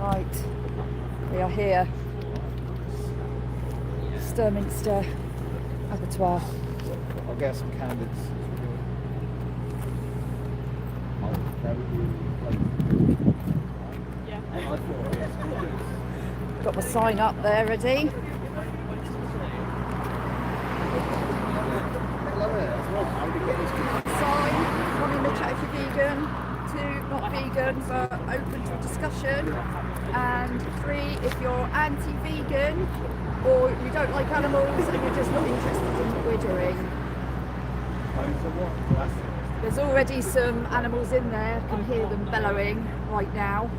Right, we are here. Sturminster Abattoir. I'll get some candidates. Got my sign up there ready. Sign, one in the chat if you're vegan, 2 not vegan but open to discussion, and 3 if you're anti-vegan or you don't like animals and you're just not interested in what we're doing. There's already some animals in there, I can hear them bellowing right now.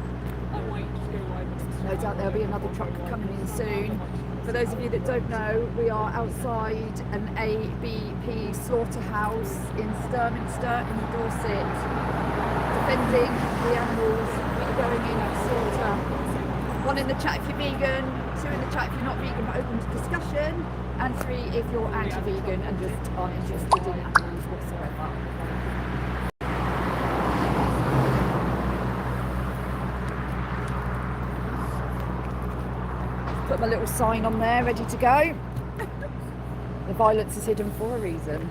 No doubt there'll be another truck coming in soon. For those of you that don't know, we are outside an ABP slaughterhouse in Sturminster in Dorset, defending the animals that are going in for slaughter. 1 in the chat if you're vegan, 2 in the chat if you're not vegan but open to discussion, and 3 if you're anti-vegan and just aren't interested in animals whatsoever. Put my little sign on there, ready to go. The violence is hidden for a reason.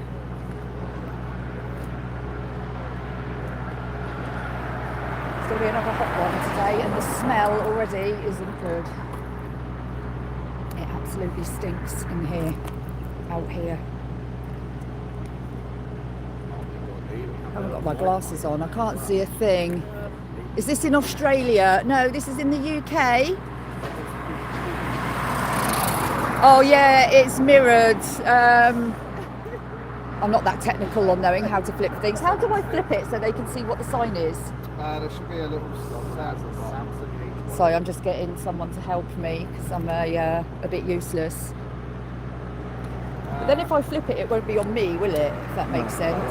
It's going to be another hot one today, and the smell already isn't good. It absolutely stinks in here, out here. I haven't got my glasses on, I can't see a thing. Is this in Australia? No, this is in the UK. Oh yeah, it's mirrored. I'm not that technical on knowing how to flip things. How do I flip it so they can see what the sign is? There should be a little Samsung. Sorry, I'm just getting someone to help me because I'm a bit useless. But then if I flip it, it won't be on me, will it? If that makes sense.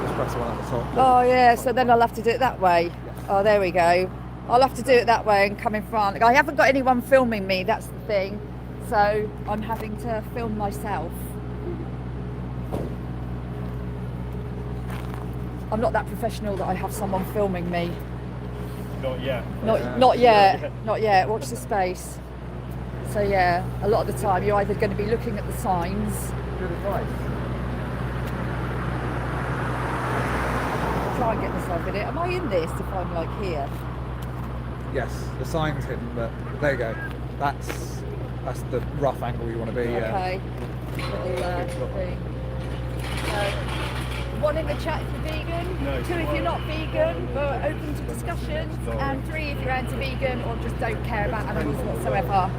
Just press the one at the top. Oh yeah, so then I'll have to do it that way. Oh, there we go. I'll have to do it that way and come in front. I haven't got anyone filming me, that's the thing. So I'm having to film myself. I'm not that professional that I have someone filming me. Not yet. Not yet. Not yet. Watch the space. So yeah, a lot of the time you're either going to be looking at the signs. Good advice. Try and get myself in it. Am I in this if I'm like here? Yes, the sign's hidden, but there you go. That's the rough angle you want to be. Okay. Little thing. 1 in the chat if you're vegan, No. 2 if you're not vegan but open to discussion, and 3 if you're anti-vegan or just don't care about animals whatsoever.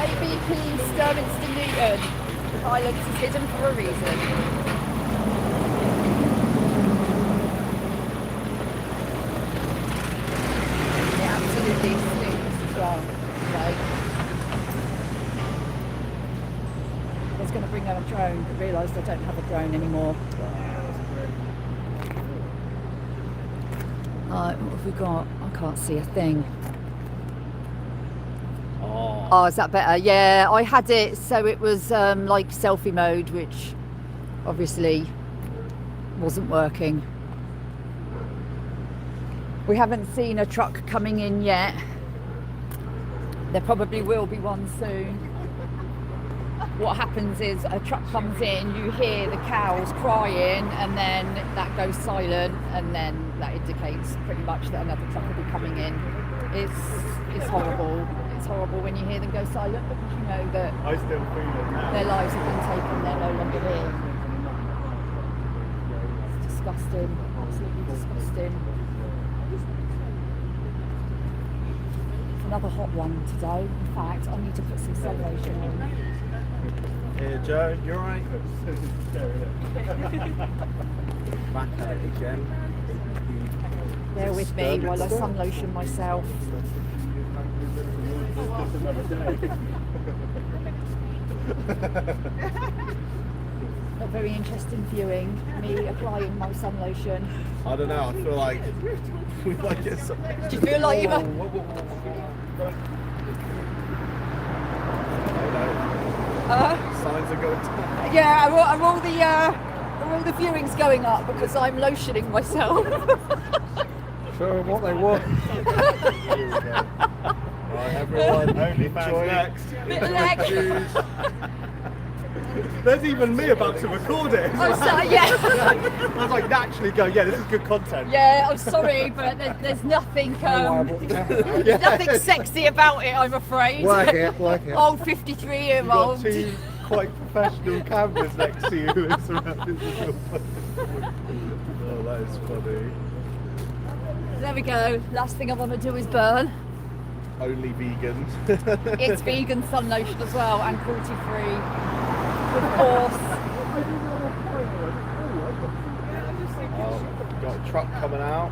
ABP Sturminster Newton. The violence is hidden for a reason. It absolutely stinks as well. Right. I was going to bring out a drone but realised I don't have a drone anymore. What have we got? I can't see a thing. Oh, is that better? Yeah, I had it so it was like selfie mode, which obviously wasn't working. We haven't seen a truck coming in yet. There probably will be one soon. What happens is a truck comes in, you hear the cows crying, and then that goes silent, and then that indicates pretty much that another truck will be coming in. It's horrible. It's horrible when you hear them go silent because you know that I still feel it now. their lives have been taken, they're no longer here. It's disgusting, absolutely disgusting. It's another hot one today. In fact, I need to put some sun lotion on. Here, Joe, you alright? Back at it again. Bear with me while I sun lotion myself. Just another day. Not very interesting viewing, me applying my sun lotion. I don't know, I feel like we might get some. Do you feel like you might... Signs are going to. Yeah, are all Are all the viewings going up because I'm lotioning myself? Show them what they want. Here we go. Right, everyone, enjoy next. Next. There's even me about to record it. I'm sorry, yeah. I was like, naturally go, yeah, this is good content. Yeah, I'm sorry, but there's nothing, Yeah. nothing sexy about it, I'm afraid. Work it. Old You've 53-year-old. got two quite professional cameras next to you. It's around. Oh, that is funny. There we go. Last thing I want to do is burn. Only vegans. It's vegan sun lotion as well and cruelty free. Of course. Got a truck coming out.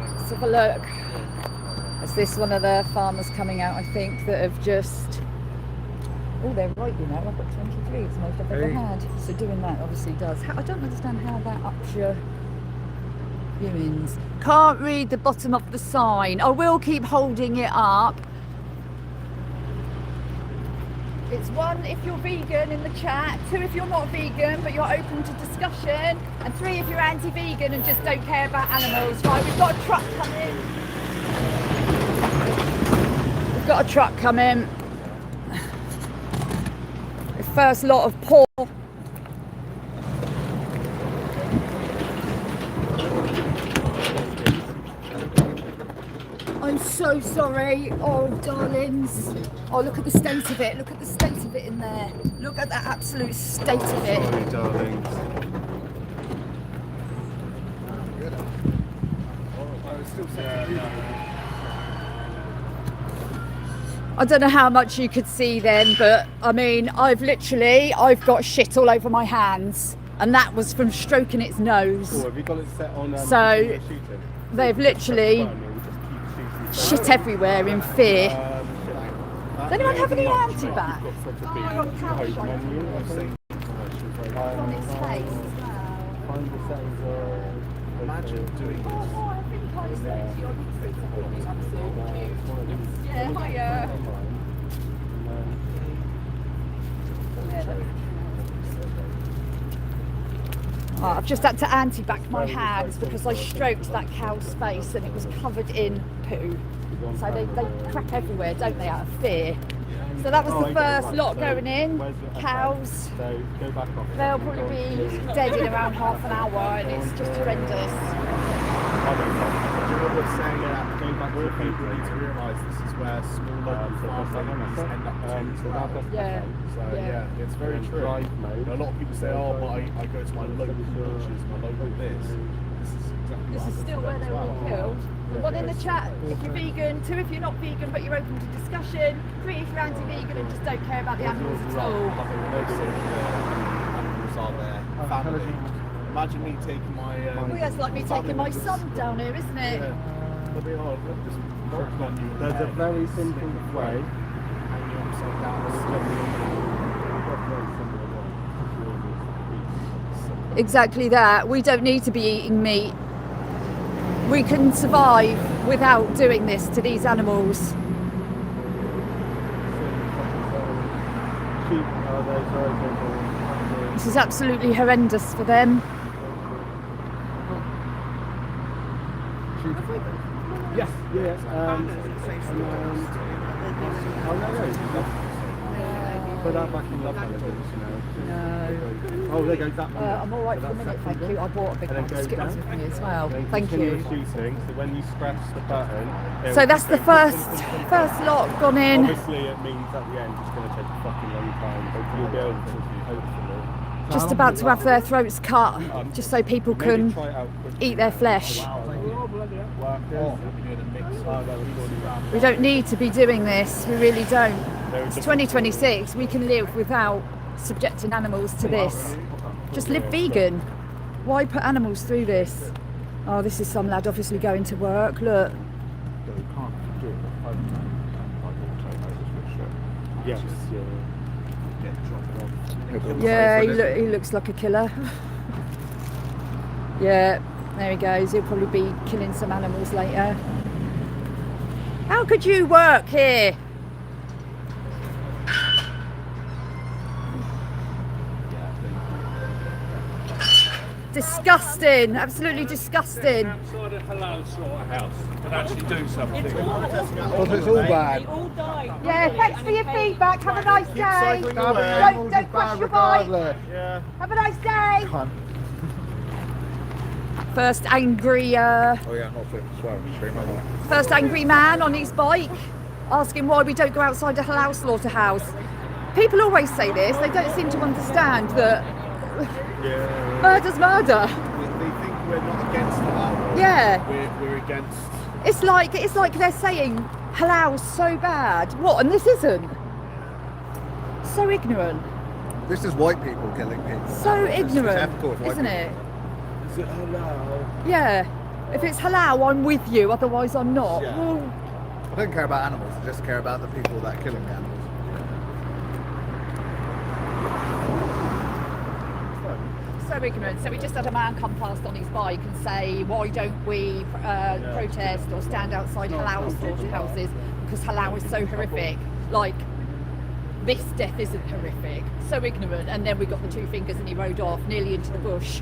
Let's have a look. Is this one of the farmers coming out, I think, that have just... Oh, they're right, you know. I've got 23. It's the most I've ever had. So doing that obviously does. I don't understand how that ups your viewings. Can't read the bottom of the sign. I will keep holding it up. It's 1 if you're vegan in the chat, 2 if you're not vegan but you're open to discussion, and 3 if you're anti-vegan and just don't care about animals. Right, we've got a truck coming. We've got a truck coming. The first lot of poor. I'm so sorry. Oh, darlings. Oh, look at the state of it. Look at the state of it in there. Look at the absolute state of it. Sorry, darlings. I don't know how much you could see then, but I mean, I've got shit all over my hands, and that was from stroking its nose. Cool, have you got it set on So, shooting? they've literally shit everywhere in fear. Does anyone have any anti-bac? On its face as well. Imagine doing this. Oh, I think I said to you, I think it's absolutely cute. Yeah, hiya. Oh, I've just had to anti-back my hands because I stroked that cow's face and it was covered in poo. So they crap everywhere, don't they, out of fear? So that was the first lot going in. Cows, they'll probably be dead in around half an hour, and it's just horrendous. More people need to realise this is where small local farm families end up too. Yeah. So yeah, it's very true. A lot of people say, oh, but I go to my local butchers, my local this. This is still where they were killed. One in the chat if you're vegan, 2 if you're not vegan but you're open to discussion, 3 if you're anti-vegan and just don't care about the animals at all. Animals are there. Family. Imagine me taking my. Well, yeah, it's like me taking my son down here, isn't it? Yeah. But they are. There's a very simple way. Hanging upside down. Exactly that. We don't need to be eating meat. We can survive without doing this to these animals. This is absolutely horrendous for them. Yes, yeah. Put that back in the package, you know. No. Oh, there goes that one. I'm all right for a minute, thank you. I bought a big And then box go of Skittles down. with me as well. Then Thank continue you. shooting, so when you press the button... So that's the first lot gone in. Obviously it means at the end it's going to take a fucking long time, but you'll be able to, hopefully... Just about to have their throats cut, just so people Maybe can try it out quickly. eat their flesh. Oh. We don't need to be doing this, we really don't. It's 2026, we can live without subjecting animals to this. Just live vegan. Why put animals through this? Oh, this is some lad obviously going to work, look. Yes. Yeah, he looks like a killer. Yeah, there he goes. He'll probably be killing some animals later. How could you work here? Disgusting, absolutely disgusting. Outside a halal slaughterhouse and actually do something. Because it's all bad. Yeah, thanks for your feedback. Have a nice day. cycling away. Don't crash your bike. Yeah. Have a nice day. Cunt. First angry, Oh yeah, not swearing. first angry man on his bike, asking why we don't go outside a halal slaughterhouse. People always say this. They don't seem to understand that Yeah. murder's murder. They think we're not against halal. Yeah. We're against. It's like they're saying halal's so bad. What? And this isn't. So ignorant. This is white people killing people. So It's ignorant, typical of white isn't people. it? Is it halal? Yeah. If it's halal, I'm with you. Otherwise, I'm not. Yeah. Well, I don't care about animals. I just care about the people that are killing the animals. so ignorant. So we just had a man come past on his bike and say, why don't we protest or stand outside halal slaughterhouses because halal is so horrific. Like, this death isn't horrific. So ignorant. And then we got the two fingers and he rode off nearly into the bush.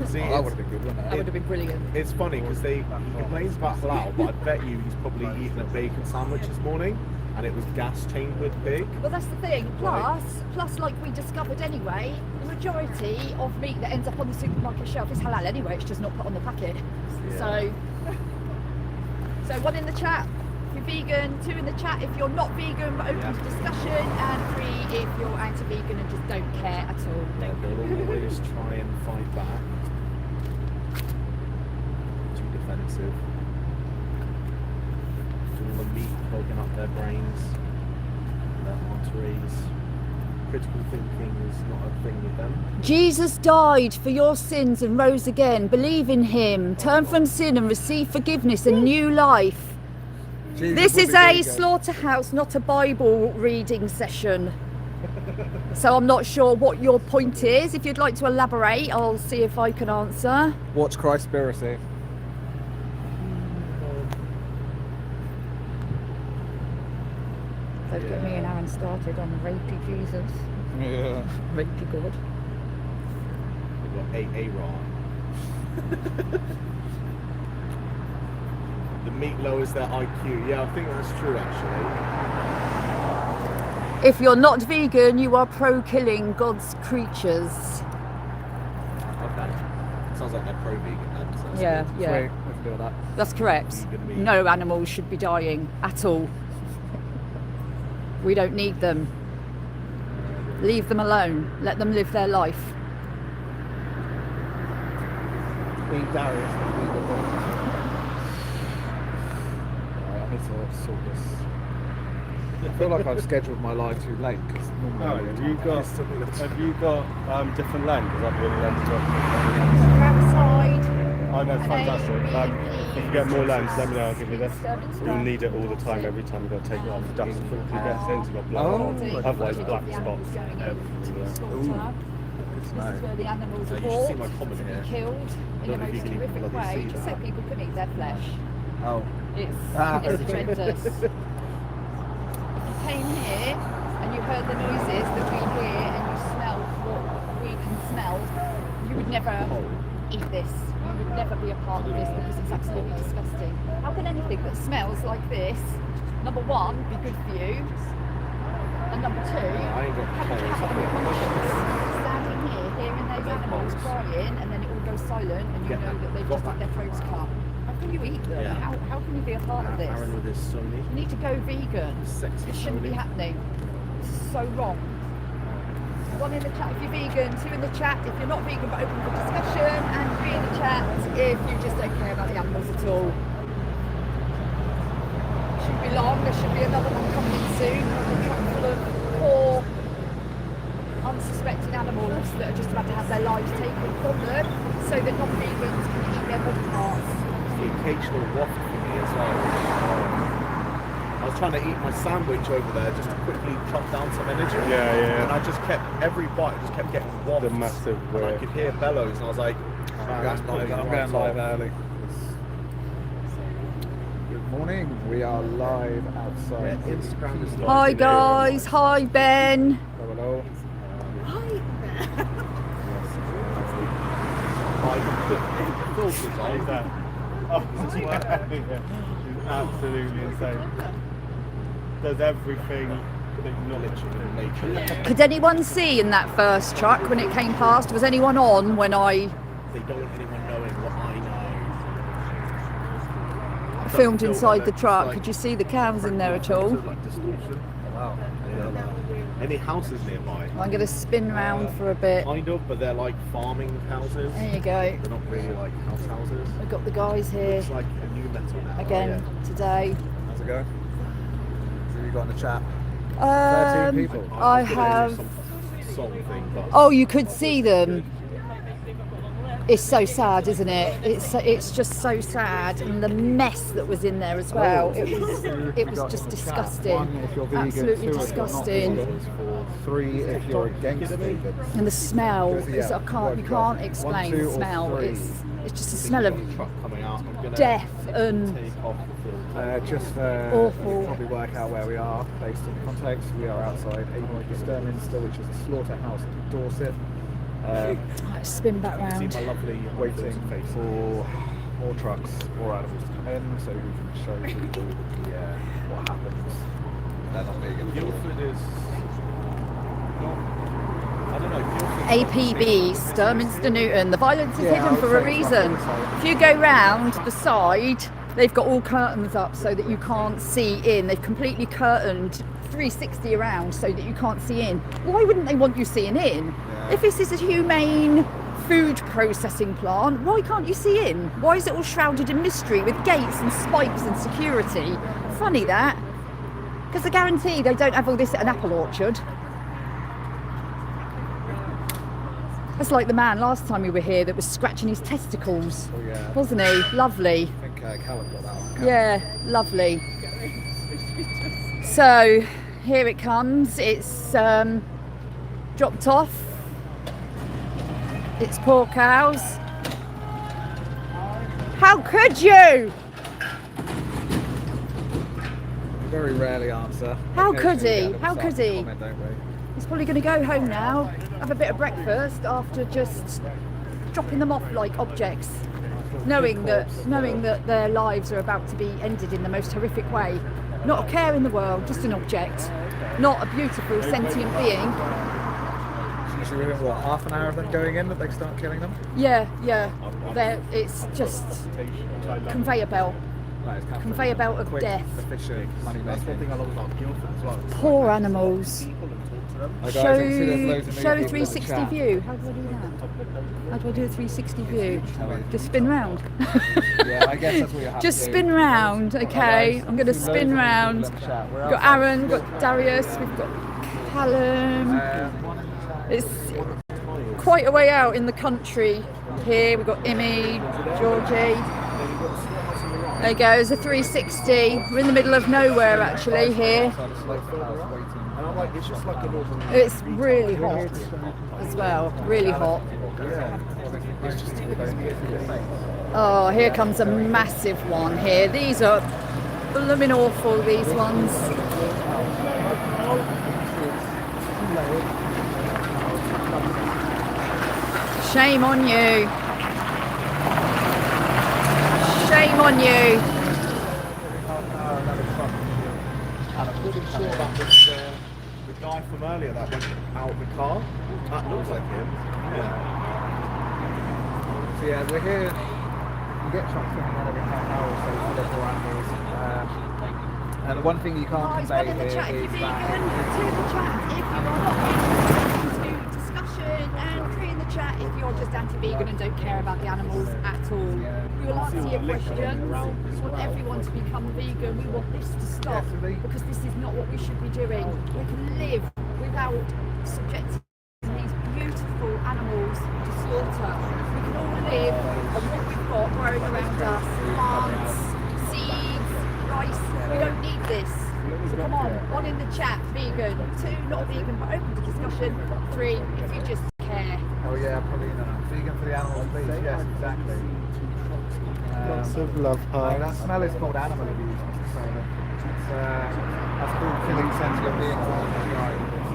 See, Oh, that would have been good, wouldn't That it? would have been brilliant. It's funny because he complains about halal, but I bet you he's probably eaten a bacon sandwich this morning, and it was gas chambered pig. Well, that's the thing. Plus, like we discovered anyway, the majority of meat that ends up on the supermarket shelf is halal anyway. It's just not put on the packet. Yeah. So 1 in the chat if you're vegan, 2 in the chat if you're not vegan but open to discussion, and 3 if you're anti-vegan and just don't care at all. They'll always try and fight back. Too defensive. All the meat clogging up their brains, their arteries. Critical thinking is not a thing with them. Jesus died for your sins and rose again. Believe in him. Turn from sin and receive forgiveness and new life. Jesus This would is be a vegan. slaughterhouse, not a Bible reading session. So I'm not sure what your point is. If you'd like to elaborate, I'll see if I can answer. Watch Christspiracy. Don't get me and Aaron started on rapey Jesus. Yeah. Rapey God. They've got Aaron. The meat lowers their IQ. Yeah, I think that's true actually. If you're not vegan, you are pro-killing God's creatures. Okay. Sounds like they're pro-vegan then. So that's Yeah, good. yeah. Sweet. We can do that. That's correct. Vegan meat. No animals should be dying at all. We don't need them. Leave them alone. Let them live their life. Queen Darius. I need to sort this. I feel like I've scheduled my live too late because normally. Oh, have you got different lens? Because I've really lens Outside. I know, it's fantastic. If you get more lens, let me know, I'll give you this. You'll need it all the time, every time you got to take it off. Dust quickly gets into your blood. Oh, Otherwise, black spots. This is No. where the animals are You should bought see my comment to be here. killed in don't a know if most you can horrific bloody way, see just so that. people can eat their flesh. Oh. It's Ah. horrendous. If you came here and you heard the noises that we hear and you smell what we can smell, you would never eat this. You would never be a part of this because it's absolutely disgusting. How can anything that smells like this, number one, be good for you, and number two, I ain't got have you colours. have on your conscience? Standing here, hearing those animals crying, and then it all goes silent, and you Get know that. that they've Got just had that. their throats cut. How can you eat them? Yeah. How can you be a part of this? Aaron with his Sony. You need to go vegan. Sexy It shouldn't be Sony. happening. This is so wrong. 1 in the chat if you're vegan, 2 in the chat if you're not vegan but open for discussion, and 3 in the chat if you just don't care about the animals at all. Shouldn't be long, there should be another one coming in soon. A truck full of poor, unsuspecting animals that are just about to have their lives taken from them so that non-vegans can eat their body parts. The occasional waft for me as well. I was trying to eat my sandwich over there just to quickly chop down some energy. Yeah. And I just kept, every bite just kept getting wafts. The massive And I whiff. could hear bellows and I was like, I'm going live early. Good morning. We are live outside. Instagram is live. Hi guys, hi Ben. Hello. I can put the filters on. Exactly. Oh, yeah. It's absolutely insane. Does everything that you Literally in nature. Could anyone see in that first truck when it came past? Was anyone on when I They don't want anyone knowing what I know. filmed inside the truck? Could you see the cows in there at all? Like distortion. Wow. Any houses nearby? I'm going to spin round for a bit. Kind of, but they're like farming houses. There you go. They're not really like houses. I've got the guys here It's like a new metal now. again today. How's it going? So you got in the chat? 13 people. I could do have. some song thing, but Oh, you could see them. It's so sad, isn't it? It's just so sad, and the mess that was in there as well. It was just disgusting. 1 if you're vegan, Absolutely 2 if you're not disgusting. vegan, 3 if you're against vegan. And the smell, Yeah. you can't explain 1, the 2 or smell. 3. It's just a smell of truck coming out. I'm gonna death and take off the filter. Just Awful. you can probably work out where we are based on context. We are outside ABP Sturminster, which is a slaughterhouse in Dorset. let's spin back See round. my lovely Waiting face. for more trucks, more animals to come in, so we can show people what happens. They're not vegan. Guildford is not. I don't know. APB Sturminster Newton. The violence is Yeah, I hidden would for a say it's reason. like If you go round the side, they've got all curtains up so that you can't see in. They've completely curtained 360 around so that you can't see in. Why wouldn't they want you seeing in? Yeah. If this is a humane food processing plant, why can't you see in? Why is it all shrouded in mystery with gates and spikes and security? Funny that. Because I guarantee they don't have all this at an apple orchard. That's like the man last time we were here that was scratching his testicles, Oh yeah. wasn't he? Lovely. I think Callum got that one. Yeah, lovely. So here it comes. It's dropped off. It's poor cows. How could you? We very rarely answer. How could Occasionally he? we get a How little could he? comment, don't we? He's probably going to go home now, have a bit of breakfast after just dropping them off like objects, knowing that their lives are about to be ended in the most horrific way. Not a care in the world, just an object, not a beautiful sentient being. Usually within what, half an hour of them going in that they start killing them? Yeah. It's just conveyor belt. That is kind of Conveyor belt of quick, death. efficient, money That's one thing making. I love about Guildford as well. It's Poor animals. people and talk to them. Show Show 360 view. How do I do that? How do I do a 360 view? Just spin round. Yeah, I guess that's what you have Just to do. spin round, okay? I'm going to spin round. We've got Aaron, we've got Darius, we've got Callum. It's quite a way out in the country here. We've got Imi, Georgie. There you go, it's a 360. We're in the middle of nowhere actually here. And I'm like, it's just like a northern. It's really hot as well, really hot. Oh, here comes a massive one here. These are blooming awful, these ones. Shame on you. Shame on you. I'm pretty sure that was the guy from earlier that went out of the car. That looks like him. Yeah. So yeah, we're here. You get trucks coming in every half hour or so for the more animals. And the one thing you can't Guys, one convey in the here chat if is you're that vegan, two in the chat if you are not vegan, to discussion, and three in the chat if you're just anti-vegan and don't care about the animals at all. We will answer your questions. We want everyone to become vegan. We want this to stop because this is not what we should be doing. We can live without subjecting these beautiful animals to slaughter. We can all live on what we've got growing around us, plants, seeds, rice. We don't need this. So come on, one in the chat, vegan, two not vegan but open to discussion, three if you just care. oh yeah, probably vegan for the animals, please. Yes, exactly. Lots of love That hearts. smell is called animal abuse. So that's called killing sentient beings.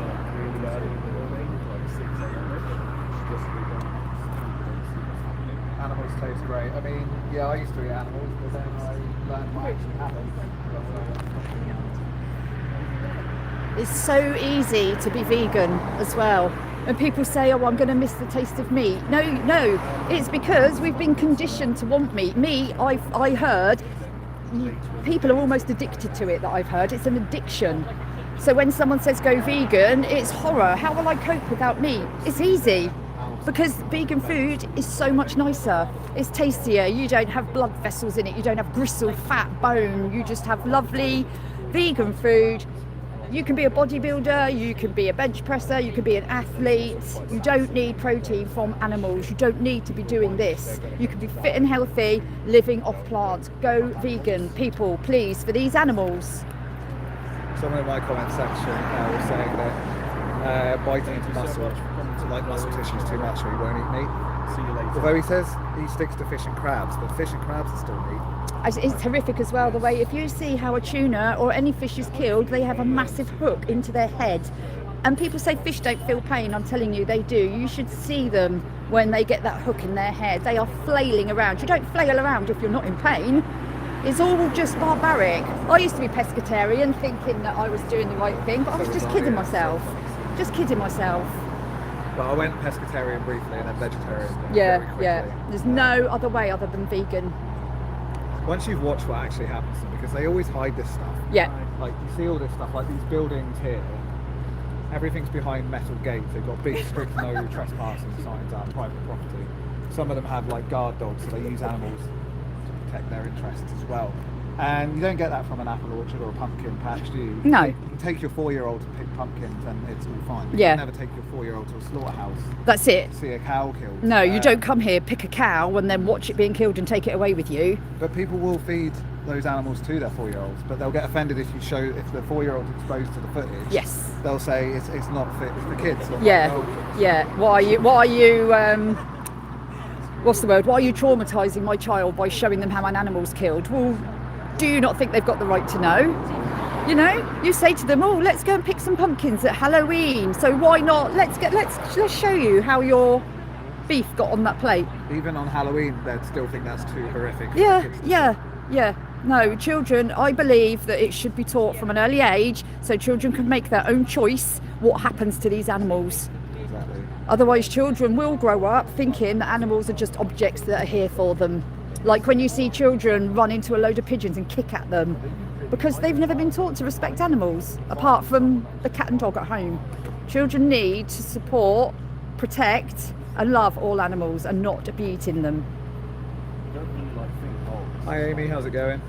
tastes great. I mean, yeah, I used to eat animals, but then I learned what actually happens. It's so easy to be vegan as well. And people say, oh, I'm going to miss the taste of meat. No, it's because we've been conditioned to want meat. I heard people are almost addicted to it, that I've heard. It's an addiction. So when someone says go vegan, it's horror. How will I cope without meat? It's easy. Because vegan food is so much nicer. It's tastier. You don't have blood vessels in it. You don't have gristle, fat, bone. You just have lovely vegan food. You can be a bodybuilder, you can be a bench presser, you can be an athlete. You don't need protein from animals. You don't need to be doing this. You can be fit and healthy, living off plants. Go vegan, people, please, for these animals. Someone in my comment section was saying that biting into muscle, like muscle tissue, is too much, so he won't eat meat. See you later. Although he says he sticks to fish and crabs, but fish and crabs are still meat. It's horrific as well, the way if you see how a tuna or any fish is killed, they have a massive hook into their head. And people say fish don't feel pain. I'm telling you, they do. You should see them when they get that hook in their head. They are flailing around. You don't flail around if you're not in pain. It's all just barbaric. I used to be pescatarian, thinking that I was doing the right thing, but I was just kidding myself. Just kidding myself. But I went pescatarian briefly and then vegetarian. Yeah, very yeah. quickly. There's no other way other than vegan. Once you've watched what actually happens to them, because they always hide this stuff. Yeah. Like you see all this stuff, like these buildings here, everything's behind metal gates. They've got big strict no trespassing signs out private property. Some of them have like guard dogs, so they use animals to protect their interests as well. And you don't get that from an apple orchard or a pumpkin patch, do you? No. You can take your 4-year-old to pick pumpkins and it's all fine. But Yeah. you can never take your 4-year-old to a slaughterhouse That's it. to see a cow killed. No, you don't come here, pick a cow and then watch it being killed and take it away with you. But people will feed those animals to their 4-year-olds, but they'll get offended if you show, if the 4-year-old's exposed to the footage. Yes. They'll say it's not fit for kids. I'm like, Yeah, "Oh, yeah. Why are you, what's the word? Why are you traumatising my child by showing them how an animal's killed? Well, do you not think they've got the right to know? You know, you say to them, oh, let's go and pick some pumpkins at Halloween. So why not? Let's show you how your beef got on that plate. Even on Halloween, they'd still think that's too horrific. for Yeah, kids to see. yeah. No, children, I believe that it should be taught from an early age so children can make their own choice what happens to these animals. Exactly. Otherwise, children will grow up thinking that animals are just objects that are here for them. Like when you see children run into a load of pigeons and kick at them because they've never been taught to respect animals, apart from the cat and dog at home. Children need to support, protect and love all animals and not be eating them. Hi Amy, how's it going?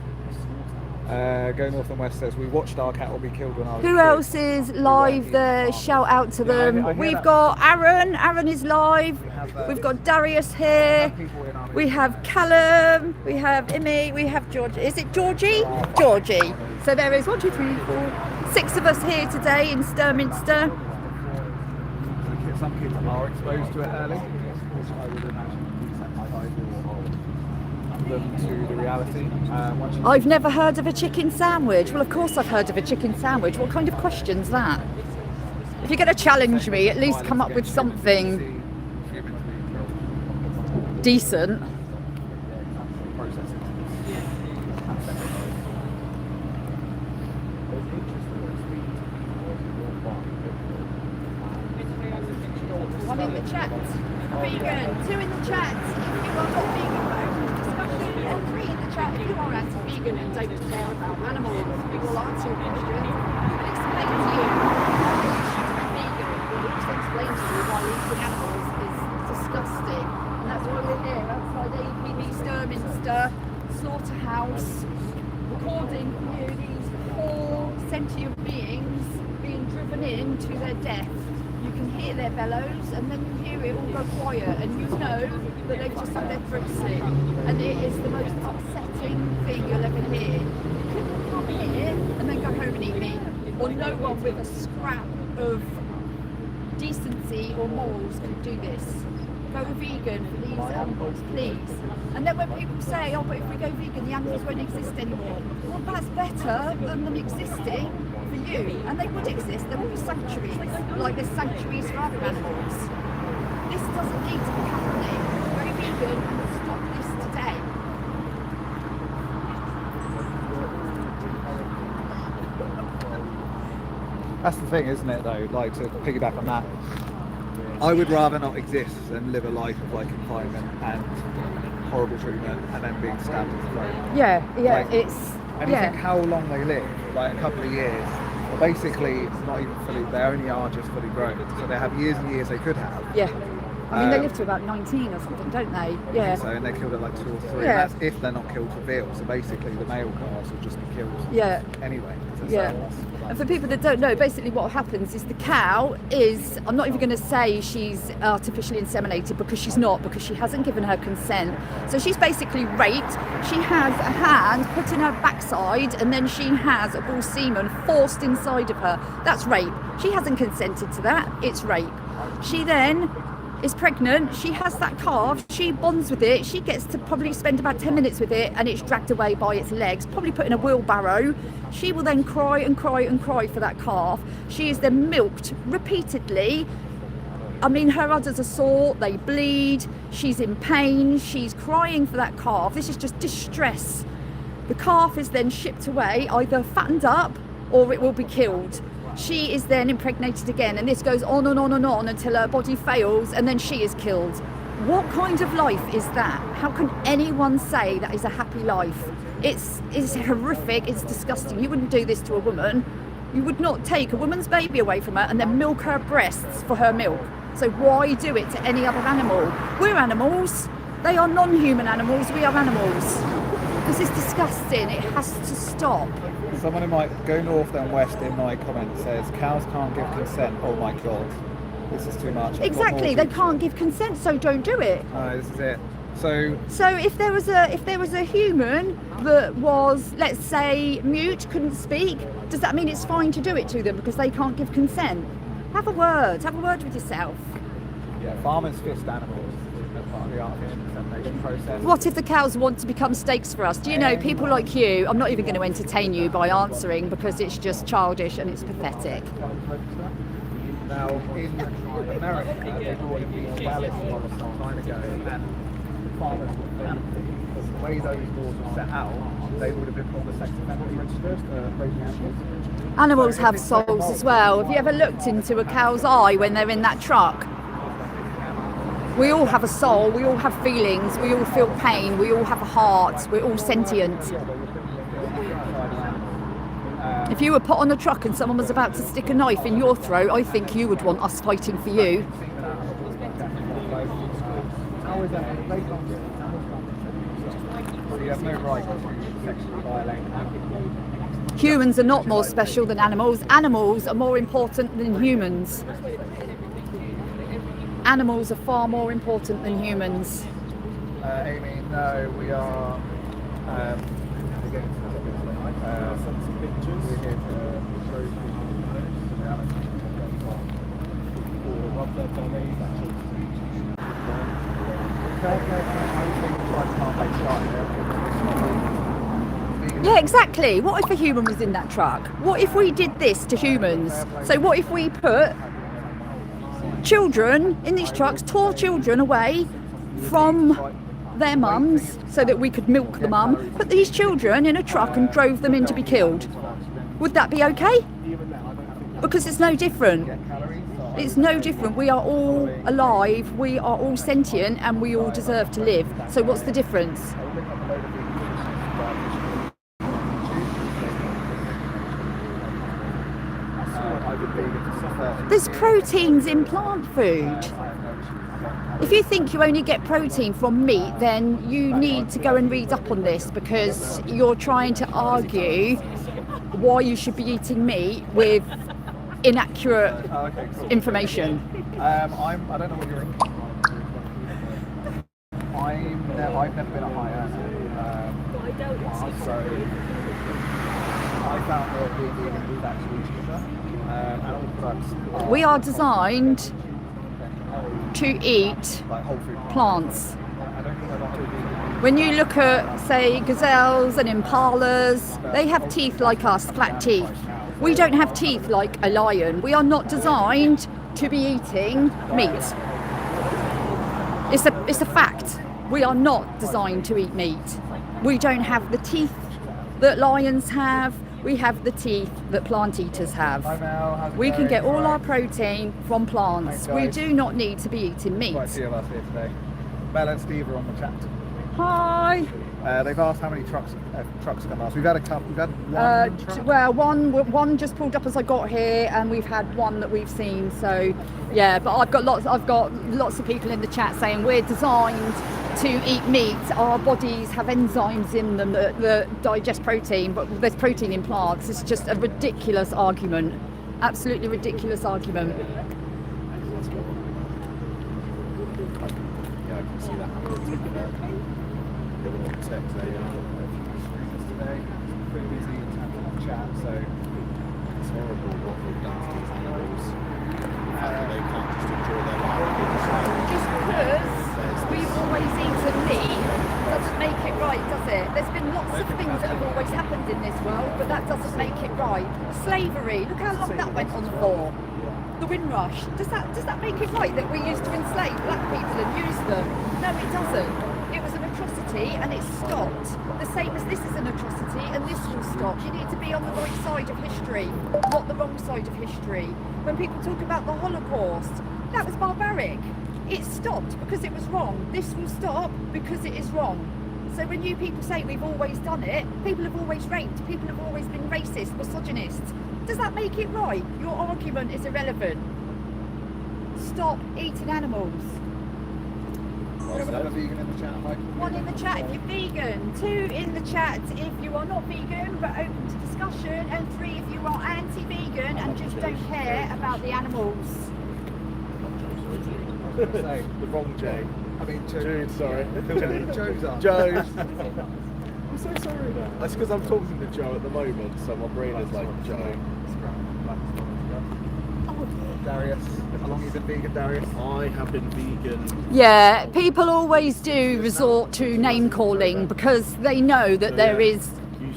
Go North and West says, we watched our cattle be killed when I was Who a kid." else is live there? Shout out to Yeah, I them. hear We've that. got Aaron is live. have, We've got Darius here. People in our We have Callum, we have Imi, we have George. Is it Georgie? Georgie. So there is 1, 2, 3, 4, 6 of us here today in Sturminster. Some kids are exposed to it early, which I would imagine set my them to the reality. Once you I've never heard of a chicken sandwich. Well, of course I've heard of a chicken sandwich. What kind of question's that? If you're going to challenge me, at least come up with something decent. One in the chat, vegan. 2 in the chat, if you are not vegan for open discussion. And 3 in the chat, if you are anti-vegan and don't care about animals. We will answer your questions and explain to you why you should be vegan. We'll also explain to you why eating animals is disgusting. And that's why we're here outside ABP Sturminster slaughterhouse, recording for you these poor sentient beings being driven in to their death. You can hear their bellows and then you hear it all go quiet and you know that they've just had their throat slit, and it is the most upsetting thing you'll ever hear. You couldn't come here and then go home and eat meat, or no one with a scrap of decency or morals could do this. Go vegan for these animals, please. And then when people say, oh, but if we go vegan, the animals won't exist anymore. Well, that's better than them existing for you. And they would exist. There would be sanctuaries, like there's sanctuaries for other animals. This doesn't need to be happening. Go vegan and stop this That's the thing, isn't it, though? Like, to piggyback on that, I would rather not exist than live a life of like confinement and horrible treatment and then being stabbed in the throat. Yeah, Like, it's And you think how long they live, like a couple of years. Well, basically, not even fully, they only are just fully grown. So they have years and years they could have. Yeah. I mean, they live to about 19 or something, don't they? Yeah. So, and they're killed at like 2 or 3. Yeah. And that's if they're not killed for veal. So basically, the male calves will just be killed Yeah. anyway. So Yeah. And for people that don't know, basically what happens is the cow is, I'm not even going to say she's artificially inseminated because she's not, because she hasn't given her consent. So she's basically raped. She has a hand put in her backside and then she has a bull semen forced inside of her. That's rape. She hasn't consented to that. It's rape. She then is pregnant, she has that calf, she bonds with it, she gets to probably spend about 10 minutes with it and it's dragged away by its legs, probably put in a wheelbarrow. She will then cry and cry and cry for that calf. She is then milked repeatedly. I mean, her udders are sore, they bleed, she's in pain, she's crying for that calf. This is just distress. The calf is then shipped away, either fattened up or it will be killed. She is then impregnated again, and this goes on and on and on until her body fails, and then she is killed. What kind of life is that? How can anyone say that is a happy life? It's horrific, it's disgusting. You wouldn't do this to a woman. You would not take a woman's baby away from her and then milk her breasts for her milk. So why do it to any other animal? We're animals. They are non-human animals. We are animals. This is disgusting. It has to stop. Someone who might go north then west in my comment says cows can't give consent. Oh my god, this is too much. Exactly, they can't give consent, so don't do it. No, this is it. So if there was a human that was, let's say, mute, couldn't speak, does that mean it's fine to do it to them because they can't give consent? Have a word with yourself. yeah, farmers fist animals. That's part of the artificial insemination process. What if the cows want to become steaks for us? Do you know, people like you, I'm not even going to entertain you by answering because it's just childish and it's pathetic. Now, in America, they brought in these ballot laws some time ago, and farmers were penalty. Because the way those laws were set out, they would have been called the sex offenders registered, breaking animals. Animals have souls as well. Have you ever looked into a cow's eye when they're in that truck? We all have a soul, we all have feelings, we all feel pain, we all have a heart, we're all sentient. If you were put on a truck and someone was about to stick a knife in your throat, I think you would want us fighting for you. Humans are not more special than animals. Animals are more important than humans. Animals are far more important than humans. Amy, no, we are again, some pictures. We're here to show you the reality of their families. Yeah, exactly. What if a human was in that truck? What if we did this to humans? So what if we put children in these trucks, tore children away from their mums so that we could milk the mum, put these children in a truck and drove them in to be killed? Would that be okay? Because it's no different. It's no different. We are all alive, we are all sentient, and we all deserve to live. So what's the difference? There's proteins in plant food. If you think you only get protein from meat, then you need to go and read up on this, because you're trying to argue why you should be eating meat with inaccurate information. I don't know what you're in. I've never been a high earner. So I found that being vegan was actually cheaper. And all the products We are designed to eat like whole food plants. I don't think I like vegan. When you look at, say, gazelles and impalas, they have teeth like us, flat teeth. We don't have teeth like a lion. We are not designed to be eating meat. It's a fact. We are not designed to eat meat. We don't have the teeth that lions have. We have the teeth that plant eaters have. Hi Mel, how's it We can going? get all Right. our protein from plants. Thanks, We guys. do not need to be eating meat. Quite a few of us here today. Mel and Steve are on the chat. Hi. They've asked how many trucks come past. We've had a couple. We've had one truck. Well, one just pulled up as I got here, and we've had one that we've seen. So, yeah. But I've got lots of people in the chat saying we're designed to eat meat. Our bodies have enzymes in them that digest protein, but there's protein in plants. It's just a ridiculous argument. Absolutely ridiculous argument. Yeah, I can see that happening. Giving up text there, Today, pretty busy in terms of chat, so It's horrible what we've done to these animals. The fact that they can't just enjoy their life. Just because we've always eaten meat doesn't make it right, does it? There's been lots of things that have always happened in this world, but that doesn't make it right. Slavery, look how long that went on for. The Windrush, does that make it right that we used to enslave black people and use them? No, it doesn't. It was an atrocity and it stopped. The same as this is an atrocity and this will stop. You need to be on the right side of history, not the wrong side of history. When people talk about the Holocaust, that was barbaric. It stopped because it was wrong. This will stop because it is wrong. So when you people say we've always done it, people have always raped, people have always been racist, misogynists. Does that make it right? Your argument is irrelevant. Stop eating animals. we have another vegan in the chat. Hi. One in the chat if you're vegan, 2 in the chat if you are not vegan but open to discussion, and 3 if you are anti-vegan and just don't care about the animals. Say, The wrong J. I mean, Jude, sorry. Joe's on. Joe. I'm so sorry. That's because I'm talking to Joe at the moment, so my brain is like Joe. Darius, how long have you been vegan, Darius? I have been vegan. Yeah, people always do resort to name calling because they know that there is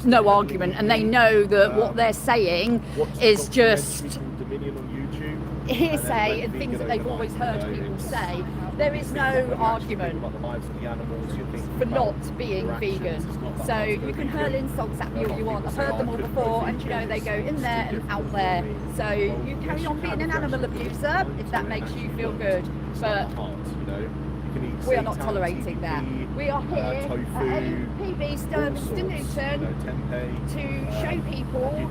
no argument and they know that what they're saying is just Dominion on YouTube. hearsay and things that they've always heard people say. There is no argument About the lives of the animals, you're thinking for about not being their actions. vegan. It's not that So hard to you be can vegan. hurl insults at me all you want. I've heard them all before, and you know they go in there and out there. So you carry on being an animal abuser if that makes you feel good. But we are not tolerating that. We are here at ABP Sturminster, Newton, to show people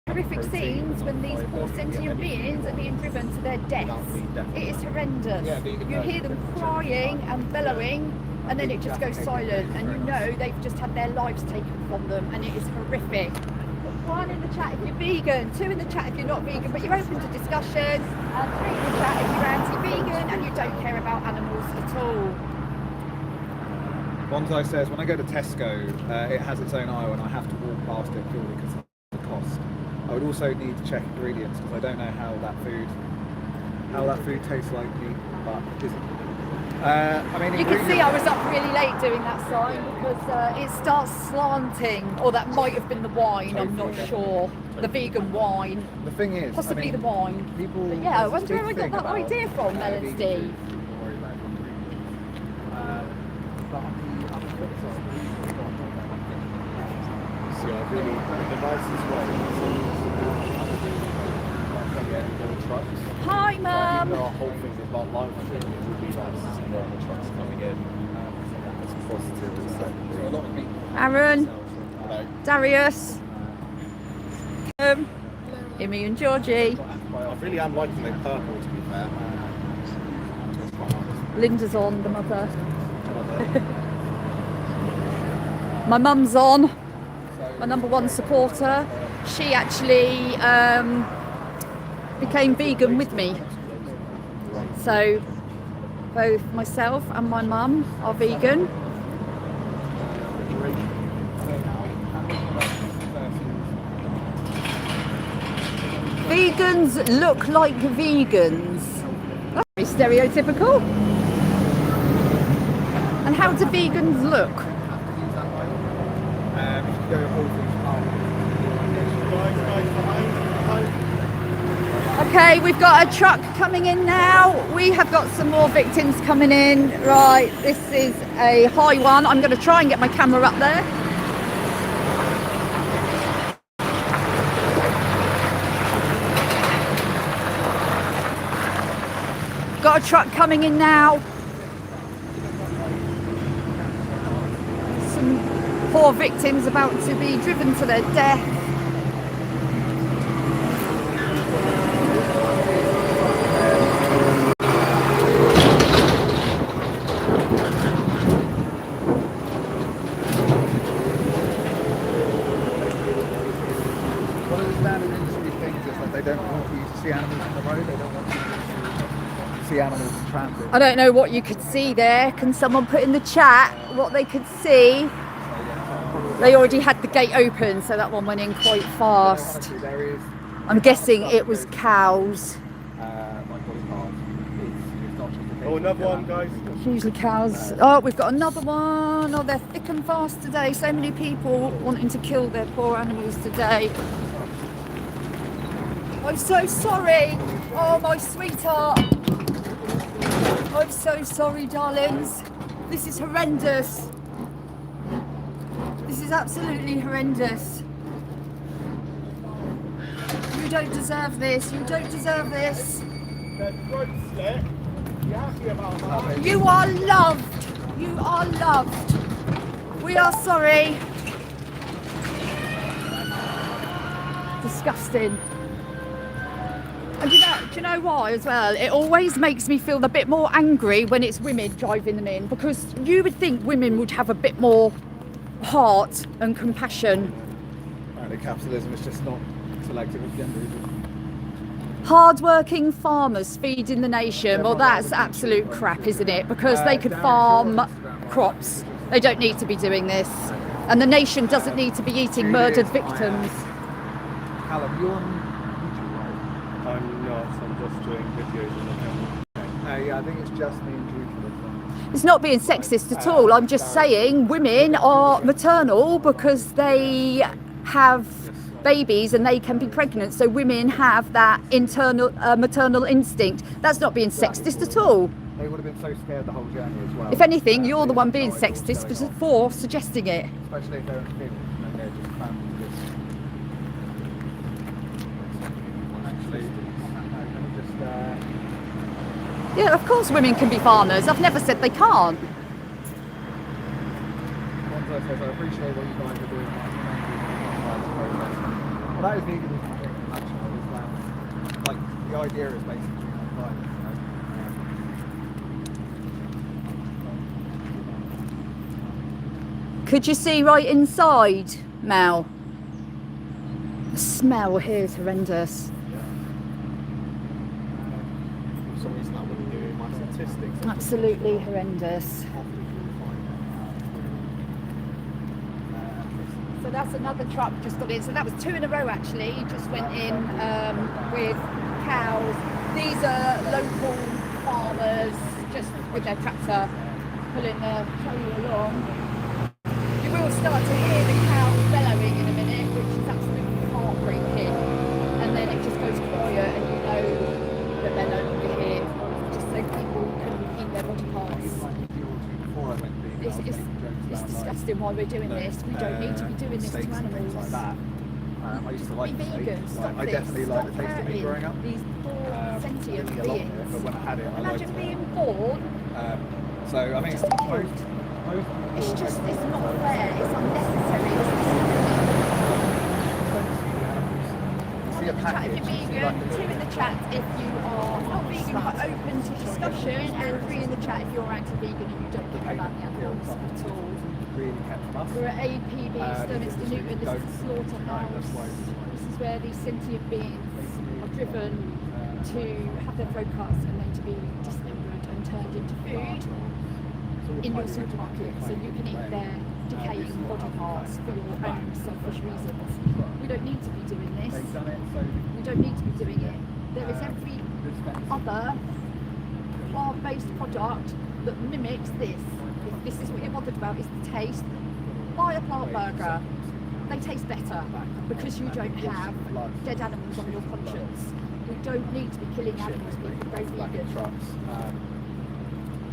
horrific scenes when these poor sentient beings are being driven to their deaths. It is horrendous. You hear them crying and bellowing, and then it just goes silent, and you know they've just had their lives taken from them, and it is horrific. 1 in the chat if you're vegan, 2 in the chat if you're not vegan, but you're open to discussion, and 3 in the chat if you're anti-vegan and you don't care about animals at all. Bonsai says, when I go to Tesco, it has its own aisle and I have to walk past it purely because of the cost. I would also need to check ingredients because I don't know how that food tastes like meat, but isn't. I mean, You can see I was up really late doing that sign because it starts slanting, or that might have been the wine, I'm not sure. The vegan wine, the thing is, possibly I mean, the wine. people. But yeah, I there's this wonder where I big got thing that about, idea from, Mel and vegan Steve. food, don't worry about ingredients. But on the other flip side, So I really, the nicest trucks. Hi, Even Mum. though our whole thing is about live streaming, it would be nice to see more trucks coming in. It's positive. So a lot of people. Aaron, Hello. Darius, Imi and Georgie. I really am liking the purple, to be fair. Linda's on, the mother. My mum's on, my #1 supporter. She actually became vegan with me. So both myself and my mum are vegan. Vegans look like vegans. That's very stereotypical. And how do vegans look? if you go to Whole Foods, Okay, we've got a truck coming in now. We have got some more victims coming in. Right, this is a high one. I'm going to try and get my camera up there. got a truck coming in now. Some poor victims about to be driven to their death. One of the standard industry things is that they don't want you to see animals on the road, they don't want you to see animals in transit. I don't know what you could see there. Can someone put in the chat what they could see? They already had the gate open, so that one went in quite fast. Honestly, there is I'm guessing it was cows. like body parts. It's not just a case Oh, of another kill one, guys. animals. Usually cows. Oh, we've got another one. Oh, they're thick and fast today. So many people wanting to kill their poor animals today. I'm so sorry. Oh, my sweetheart. I'm so sorry, darlings. This is horrendous. This is absolutely horrendous. You don't deserve this. You don't deserve this. Their throat slit. You happy about that? You are loved. You are loved. We are sorry. Disgusting. And do you know why as well? It always makes me feel a bit more angry when it's women driving them in, because you would think women would have a bit more heart and compassion. Apparently capitalism is just not selective of gender. Hard-working farmers feeding the nation. Well, that's absolute crap, isn't it? Because they could farm crops. They don't need to be doing this. And the nation doesn't need to be eating murdered victims. Callum, you're on YouTube, right? I'm not. I'm just doing videos on the camera. Yeah, I think it's just me and Jude for this one. It's not being sexist at all. I'm just saying women are maternal because they have babies and they can be pregnant. So women have that internal maternal instinct. That's not being sexist at all. They would have been so scared the whole journey as well. If anything, you're the one They being didn't know sexist what was going on. for suggesting it. Especially if they're in Finland and they're just crammed with this. Actually, let me just. Yeah, of course women can be farmers. I've never said they can't. One says, I appreciate what you guys are doing. Well, that is veganism, I think, actually, is that, like, the idea is basically non-violence, you know? Could you see right inside, Mel? The smell here is horrendous. For some reason, that wouldn't do in my statistics. Absolutely horrendous. So that's another truck just got in. So that was 2 in a row actually. Just went in with cows. These are local farmers just with their tractor pulling the trailer along. You will start to hear the cows bellowing in a minute, which is absolutely heartbreaking. And then it just goes quiet and you know that they're no longer here. Just so people can eat their body parts. It's disgusting why we're doing this. We don't need to be doing this to animals. Like that. I used to like Be the vegan. steak. Stop I this. definitely Stop liked the taste of meat growing up. These poor sentient a lot of it, beings. but when I had it, I liked Imagine it. being born. So I think Just to be killed. It's just, it's not fair. It's unnecessary. See a Chat if package. you're vegan, 2 in the chat if you are not vegan but open to discussion, and 3 in the chat if you're anti-vegan and you don't give a about the animals at all. Really kept from us. We're at ABP Sturminster Newton. This is the slaughterhouse. This is where these sentient beings are driven to have their throat cuts and then to be dismembered and turned into food in your supermarket, so you can eat their decaying body parts for your own selfish reasons. We don't need to be doing this. We don't need to be doing it. There is every other plant-based product that mimics this. If this is what you're bothered about, is the taste, buy a plant burger. They taste better because you don't have dead animals on your conscience. We don't need to be killing animals, people go vegan. Trucks,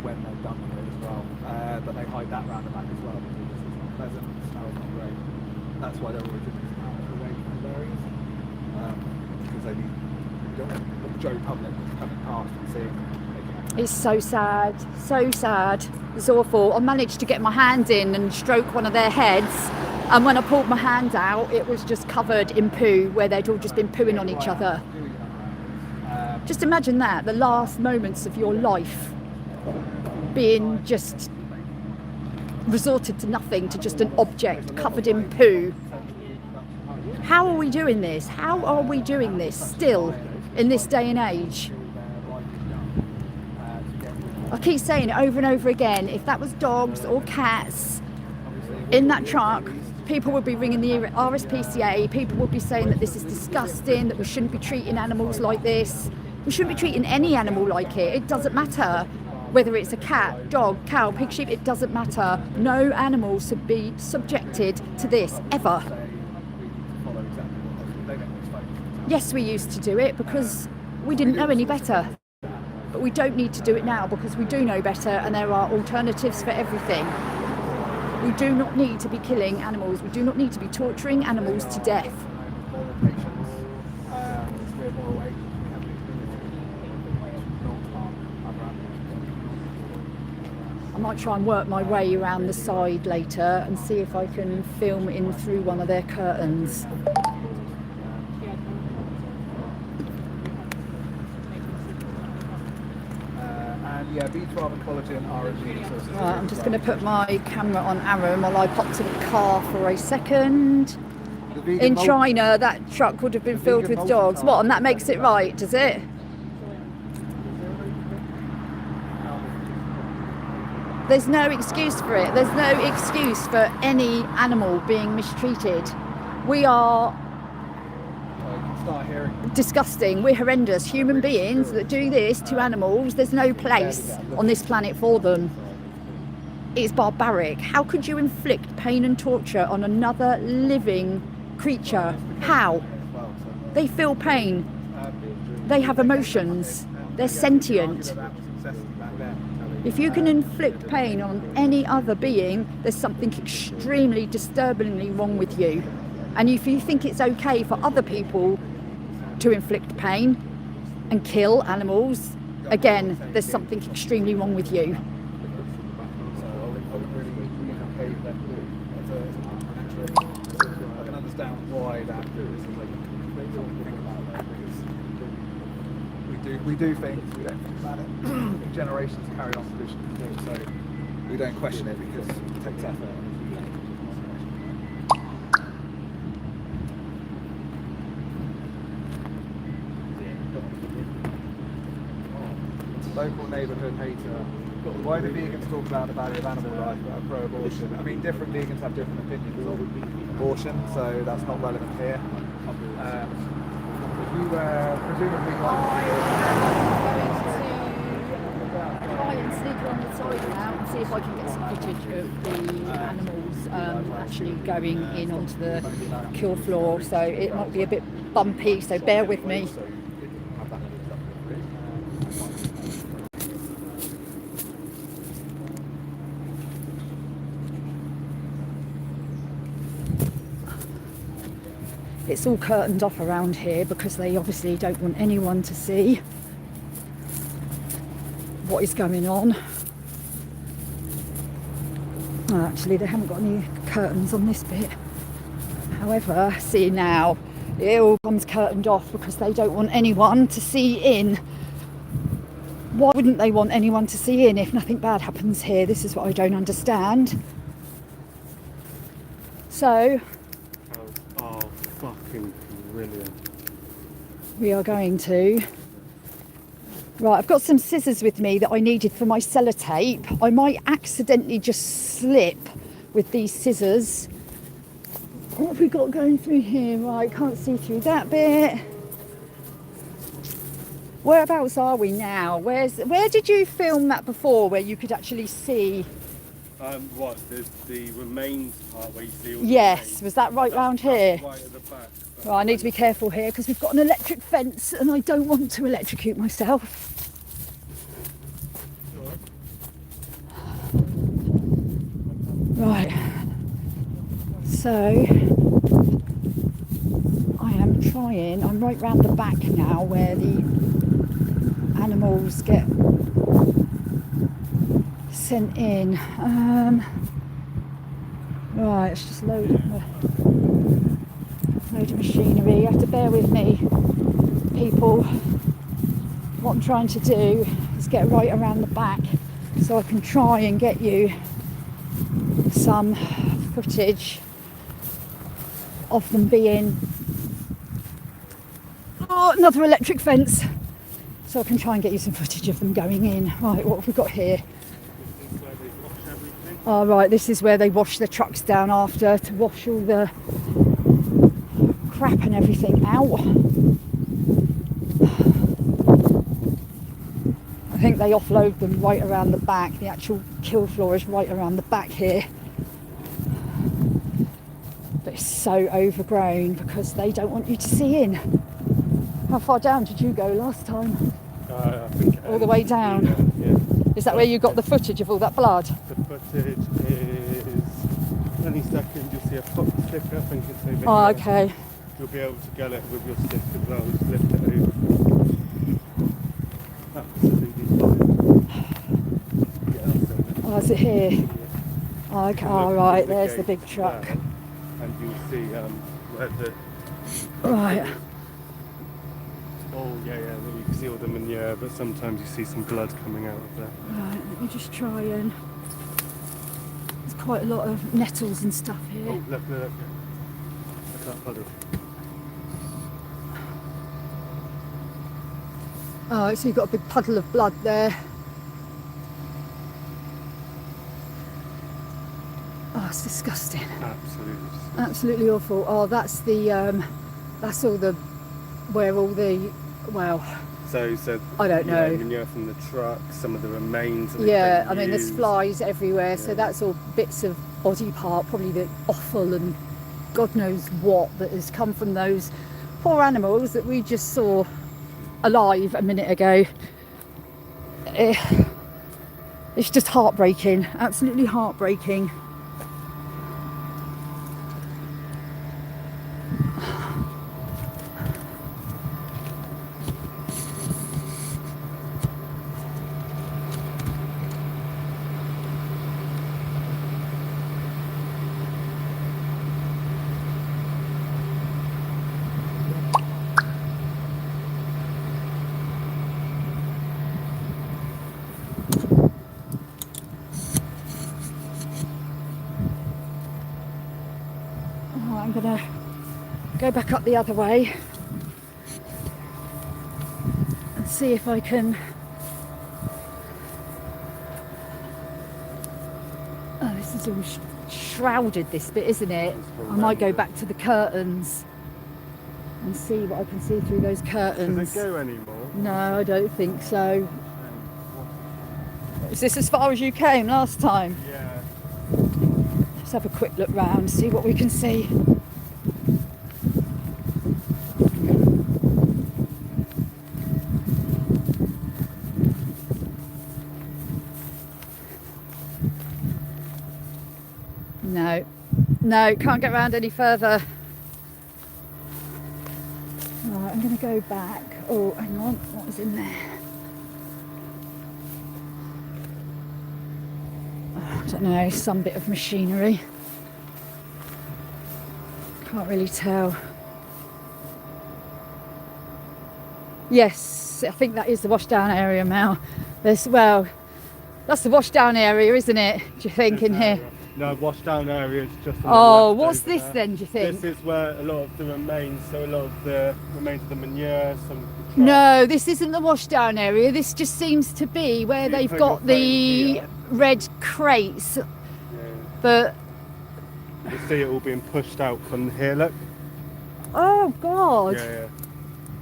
when they're done with it as well. But they hide that round the back as well because it's not pleasant, the smell's not great. That's why they're always away from the areas. Because they don't want the Joe public coming past and seeing making a It's so sad, so sad. It's awful. I managed to get my hand in and stroke one of their heads, and when I pulled my hand out, it was just covered in poo, where they'd all just been pooing on each other. Just imagine that, the last moments of your life being just resorted to nothing, to just an object covered in poo. How are we doing this? How are we doing this still in this day and age? I keep saying it over and over again, if that was dogs or cats in that truck, people would be ringing the RSPCA, people would be saying that this is disgusting, that we shouldn't be treating animals like this. We shouldn't be treating any animal like it. It doesn't matter whether it's a cat, dog, cow, pig, sheep, it doesn't matter. No animal should be subjected to this, ever. Yes, we used to do it because we didn't know any better. But we don't need to do it now because we do know better, and there are alternatives for everything. We do not need to be killing animals. We do not need to be torturing animals to death. I might try and work my way around the side later and see if I can film in through one of their curtains. Yeah, B12 and collagen are Right, I'm just going to put my camera on Aaron while I pop to the car for a second. In China, that truck would have been filled with dogs. What, and that makes it right, does it? There's no excuse for it. There's no excuse for any animal being mistreated. We are disgusting. We're horrendous. Human beings that do this to animals, there's no place on this planet for them. It's barbaric. How could you inflict pain and torture on another living creature? How? They feel pain. They have emotions. They're sentient. If you can inflict pain on any other being, there's something extremely disturbingly wrong with you. And if you think it's okay for other people to inflict pain and kill animals, again, there's something extremely wrong with you. I can understand why that is. We do things, we don't think about it. Generations carry on traditions, so we don't question it because it takes effort. Local neighbourhood hater. Why do vegans talk about the value of animal life but are pro-abortion? I mean, different vegans have different opinions on abortion, so that's not relevant here. You presumably I'm going to try and sneak along the side now and see if I can get some footage of the animals actually going in onto the kill floor. So it might be a bit bumpy, so bear with me. It's all curtained off around here because they obviously don't want anyone to see what is going on. Oh, actually, they haven't got any curtains on this bit. However, see now, it all comes curtained off because they don't want anyone to see in. Why wouldn't they want anyone to see in if nothing bad happens here? This is what I don't understand. So, fucking brilliant. We are going to. Right, I've got some scissors with me that I needed for my sellotape. I might accidentally just slip with these scissors. What have we got going through here? Right, can't see through that bit. Whereabouts are we now? Where did you film that before where you could actually see? What, the remains part where you see all the Yes, remains? was that right round here? Right at the back. Well, I need to be careful here because we've got an electric fence and I don't want to electrocute myself. Right, so I am trying, I'm right round the back now where the animals get sent in. Right, it's just load of machinery. You have to bear with me, people. What I'm trying to do is get right around the back so I can try and get you some footage of them being... Oh, another electric fence. So I can try and get you some footage of them going in. Right, what have we got here? Oh, right, this is where they wash their trucks down after to wash all the crap and everything out. I think they offload them right around the back. The actual kill floor is right around the back here. But it's so overgrown because they don't want you to see in. How far down did you go last time? I think All the way down? Yeah. Is that where you got the footage of all that blood? The footage is 20 seconds. You'll see a pop sticker. I think it's over Oh, here. okay. You'll be able to get it with your stick as well. Just lift it over. Absolutely fine. Yeah, that's it. Oh, is it here? Yeah. Oh, okay. You can Oh, look right, through there's the gate big as truck. well, and you'll see where the... Right. Oh, yeah, you can see all the manure, but sometimes you see some blood coming out of there. Right, let me just try and... There's quite a lot of nettles and stuff Oh, here. look. Look at that puddle. Oh, so you've got a big puddle of blood there. Oh, it's disgusting. Absolutely. Absolutely awful. Oh, that's the... that's all the... Where all the... Well... So I don't know. manure from the truck, some of the remains. That Yeah, they I mean, there's use. flies everywhere, so Yeah. that's all bits of body part, probably the offal and God knows what that has come from those poor animals that we just saw alive a minute ago. It's just heartbreaking, absolutely heartbreaking. I'm gonna go back up the other way and see if I can... Oh, this is all shrouded, this bit, isn't it? I might go back to the curtains and see what I can see through those curtains. Does it go anymore? No, I don't think so. Is this as far as you came last time? Yeah. Let's have a quick look round, see what we can see. No, can't get round any further. Right, I'm going to go back. Oh, hang on, what was in there? Oh, I don't know, some bit of machinery. Can't really tell. Yes, I think that is the washdown area, Mel. That's the washdown area, isn't it? Do you think, in here? No, washdown area is just. Oh, on the left what's over this there. then, do you think? This is where a lot of the remains. So a lot of the remains of the manure, some. Of the truck. No, this isn't the washdown area. This just seems to be where You they've put got your phone the here. red crates. Yeah. But You see it all being pushed out from here. Look. oh god! Yeah.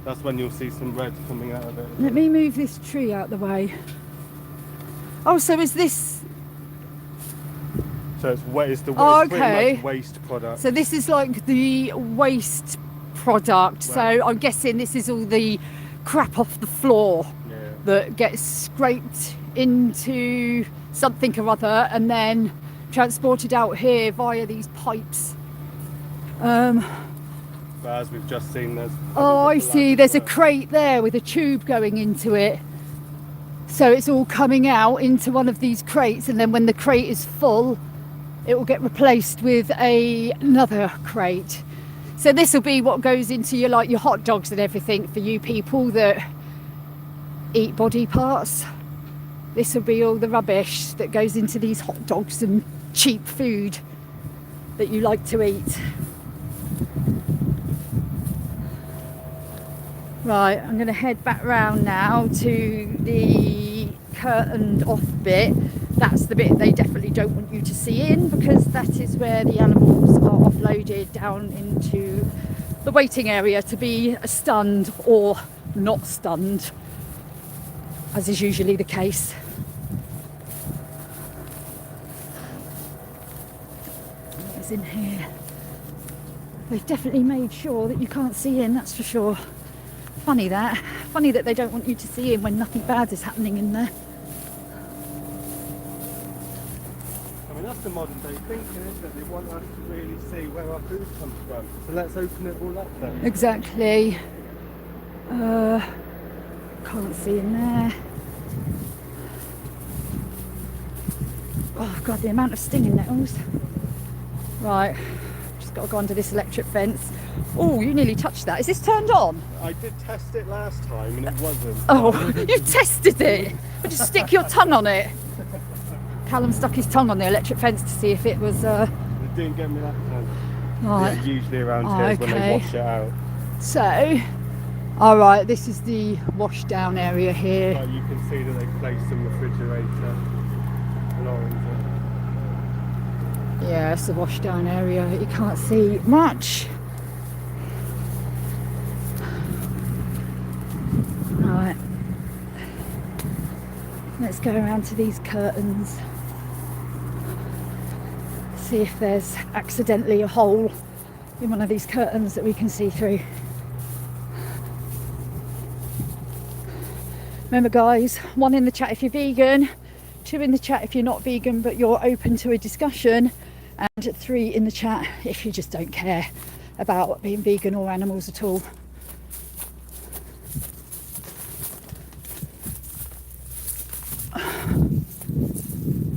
That's when you'll see some red coming out of it. Let me move this tree out the way. Oh, so is this? So it's Oh, it's pretty okay. much waste product. So this is like the waste product. Right. So I'm guessing this is all the crap off the floor Yeah. that gets scraped into something or other and then transported out here via these pipes. But as we've just seen, there's. Oh, I puddles of blood see. as There's a well. crate there with a tube going into it. So it's all coming out into one of these crates, and then when the crate is full, it will get replaced with another crate. So this will be what goes into your hot dogs and everything for you people that eat body parts. This will be all the rubbish that goes into these hot dogs and cheap food that you like to eat. Right, I'm going to head back round now to the curtained off bit. That's the bit they definitely don't want you to see in, because that is where the animals are offloaded down into the waiting area to be stunned or not stunned, as is usually the case. What's in here? They've definitely made sure that you can't see in, that's for sure. Funny that they don't want you to see in when nothing bad is happening in there. I mean, that's the modern day thinking, isn't it? They want us to really see where our food comes from. So let's open it all up then. Exactly. Can't see in there. Oh god, the amount of stinging nettles. Right, just got to go under this electric fence. Oh, you nearly touched that. Is this turned on? I did test it last time and it wasn't. Oh, you tested it. But just stick your tongue on it. Callum stuck his tongue on the electric fence to see if it was. It didn't get me that time. Right. Usually around here is when they wash it out. So, all right, this is the wash down area here. But you can see that they placed some refrigerator along it. Yeah, it's the wash down area. You can't see much. Right. Let's go around to these curtains. See if there's accidentally a hole in one of these curtains that we can see through. Remember guys, 1 in the chat if you're vegan, 2 in the chat if you're not vegan but you're open to a discussion, and 3 in the chat if you just don't care about being vegan or animals at all.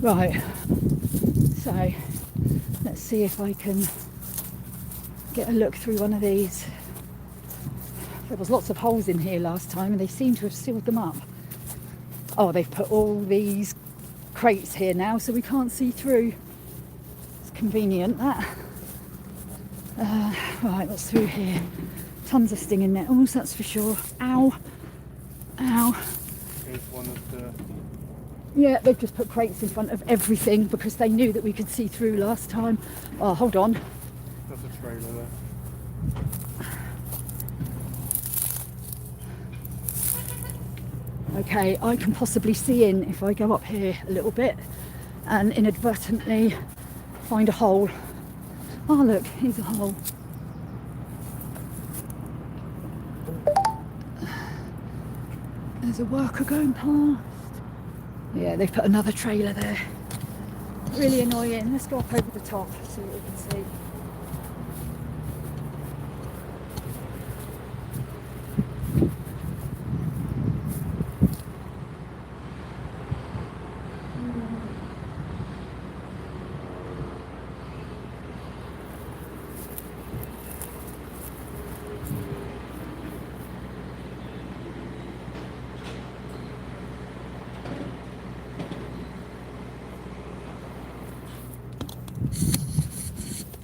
Right, so let's see if I can get a look through one of these. There was lots of holes in here last time and they seem to have sealed them up. Oh, they've put all these crates here now so we can't see through. It's convenient, that. Right, what's through here? Tons of stinging nettles, that's for sure. Ow. Ow. Here's one of the... Yeah, they've just put crates in front of everything because they knew that we could see through last time. Oh, hold on. That's a trailer there. Okay, I can possibly see in if I go up here a little bit and inadvertently find a hole. Oh look, here's a hole. There's a worker going past. Yeah, they've put another trailer there. Really annoying. Let's go up over the top, see what we can see.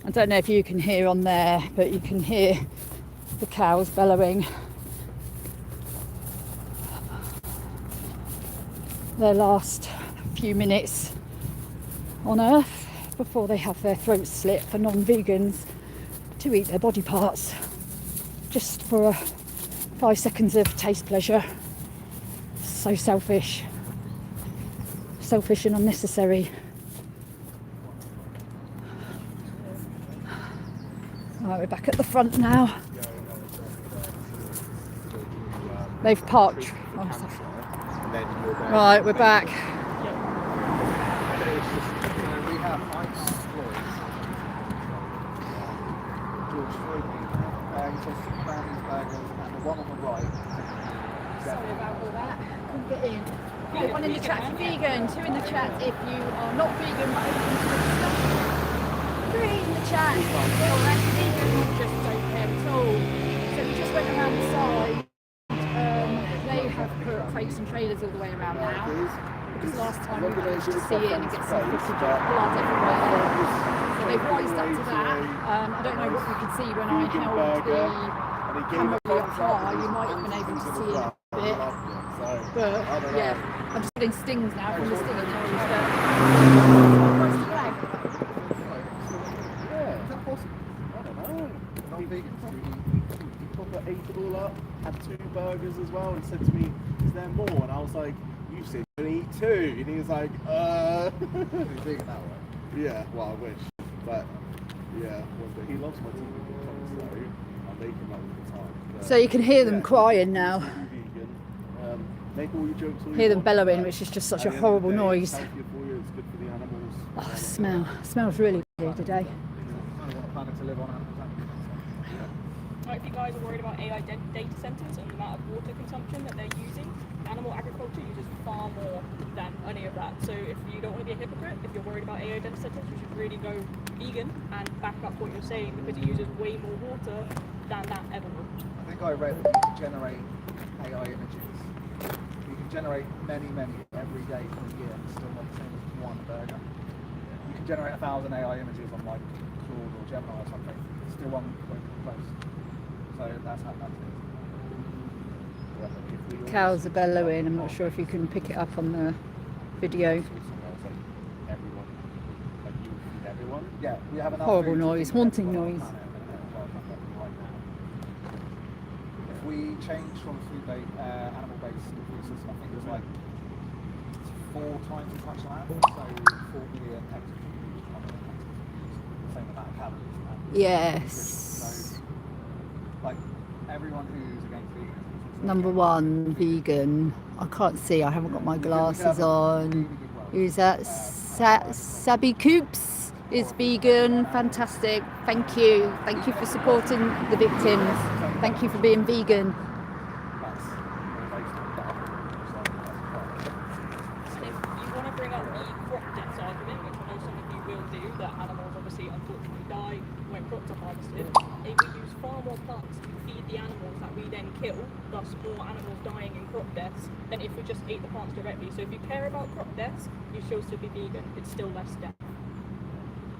I don't know if you can hear on there, but you can hear the cows bellowing. Their last few minutes on Earth before they have their throats slit for non-vegans to eat their body parts, just for 5 seconds of taste pleasure. So selfish. Selfish and unnecessary. Right, we're back at the front now. They've parked. Oh, right, we're back. We have Ike's Floyd, George Floyd, Brownie's Burgers, and the one on the right. Sorry about all that. Couldn't get in. in the chat if you're vegan, 2 in the chat if you are not vegan but open to the discussion, 3 in the chat if you're less vegan or just don't care at all. So we just went around the side. They have put crates and trailers all the way around now because last time we managed to see in and get some footage of blood everywhere. So they've rised up to that. I don't know what you could see when I held the camera really up high. You might have been able to see it a bit. But yeah, I'm just getting stings now from the stinging nose. Where's the flag? Yeah, is that possible? I don't know. He proper ate it all up, had 2 burgers as well, and said to me, "Is there more?" And I was like, "You said you're gonna eat 2." And he was like, He's vegan that way. Yeah, well, I wish. But, yeah, he loves my TV comments, though. I make him up all the time. But, So you can hear them crying now. vegan. Make all your jokes all you Hear them want, bellowing, but which is just such a at the end of horrible the day, noise. It's healthier for you, it's good for the animals. Oh, smells really good here today. I don't want a planet to live on. Like, if you guys are worried about AI data centers and the amount of water consumption that they're using, animal agriculture uses far more than any of that. So if you don't want to be a hypocrite, if you're worried about AI data centers, you should really go vegan and back up what you're saying because it uses way more water than that ever will. I think I read that you can generate AI images. You can generate many every day for a year and still not the same as one burger. You can generate 1,000 AI images on like Claude or Gemini or something. Still one won't come close. So that's how that is. Cows are bellowing. I'm not sure if you can pick it up on the video. Everyone. Yeah, we have enough Horrible food to noise, feed haunting everyone on noise. the planet right now. If we change from animal-based food system, I think it's like 4 times as much land, so 4 million extra the same amount of calories. And Yes. so, like everyone who's against veganism. Number 1, vegan. I can't see. I haven't got my glasses on. Who's that? Sabi Coops is vegan. Fantastic. Thank you. Thank you for supporting the victims. Thank you for being vegan. And if you want to bring up the crop deaths argument, which I know some of you will do, that animals obviously unfortunately die when crops are harvested, if we use far more plants to feed the animals that we then kill, thus more animals dying in crop deaths, than if we just ate the plants directly. So if you care about crop deaths, you should still be vegan. It's still less death.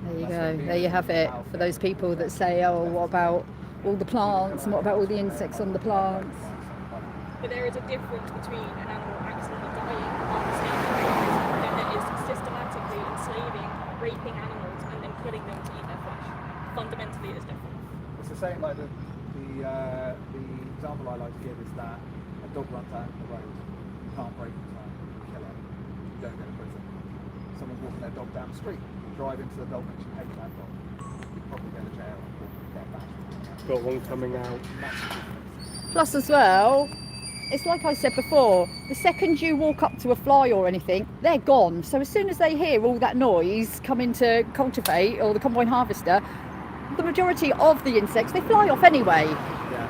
There you go. There you have it. For those people that say, oh, what about all the plants and what about all the insects on the plants? But there is a difference between an animal accidentally dying harvesting and then there is systematically enslaving, raping animals and then killing them to eat their flesh. Fundamentally, it is different. It's the same like the example I like to give is that a dog runs out on the road, you can't break it, you kill it, you don't go to prison. Someone's walking their dog down the street, you drive into the dog and you hate that dog, you probably go to jail or get bashed. Got one coming out. Plus as well, it's like I said before, the second you walk up to a fly or anything, they're gone. So as soon as they hear all that noise coming to cultivate or the combine harvester, the majority of the insects, they fly off anyway. Yeah.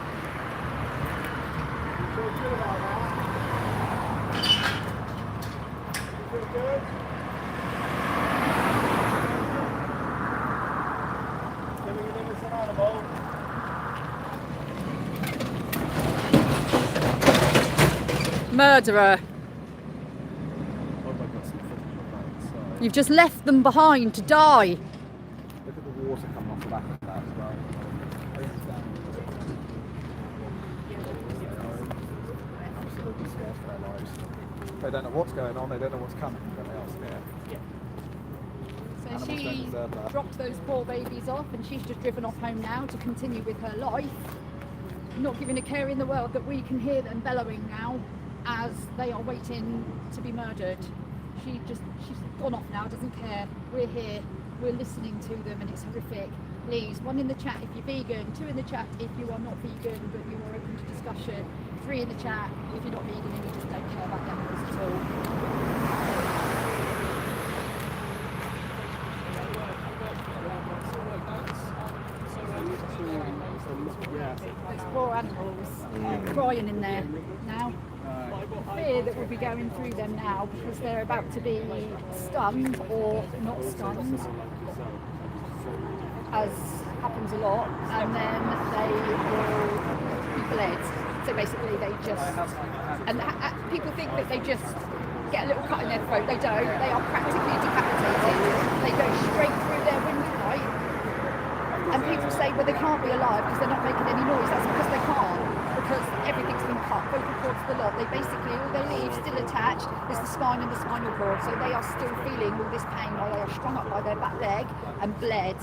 Murderer. You've just left them behind to die. Look at the water coming off the back of that as well. Absolutely scared for their lives. They don't know what's going on, they don't know what's coming, but they are scared. So Animals don't she deserve that. dropped those poor babies off and she's just driven off home now to continue with her life, not giving a care in the world that we can hear them bellowing now as they are waiting to be murdered. She's gone off now, doesn't care. We're here, we're listening to them and it's horrific. Please, 1 in the chat if you're vegan, 2 in the chat if you are not vegan but you are open to discussion, 3 in the chat if you're not vegan and you just don't care about the animals at all. Yeah. Those poor animals are crying in there now. fear that will be going through them now because they're about to be stunned or not stunned, as happens a lot, and then they will be bled. So basically they just, and people think that they just get a little cut in their throat. They don't. They are practically decapitated. They go straight through their windpipe, and people say, well, they can't be alive because they're not making any noise. That's because they can't, because everything's been cut, vocal cords, the lot. They basically, all they leave still attached is the spine and the spinal cord. So they are still feeling all this pain while they are strung up by their back leg and bled.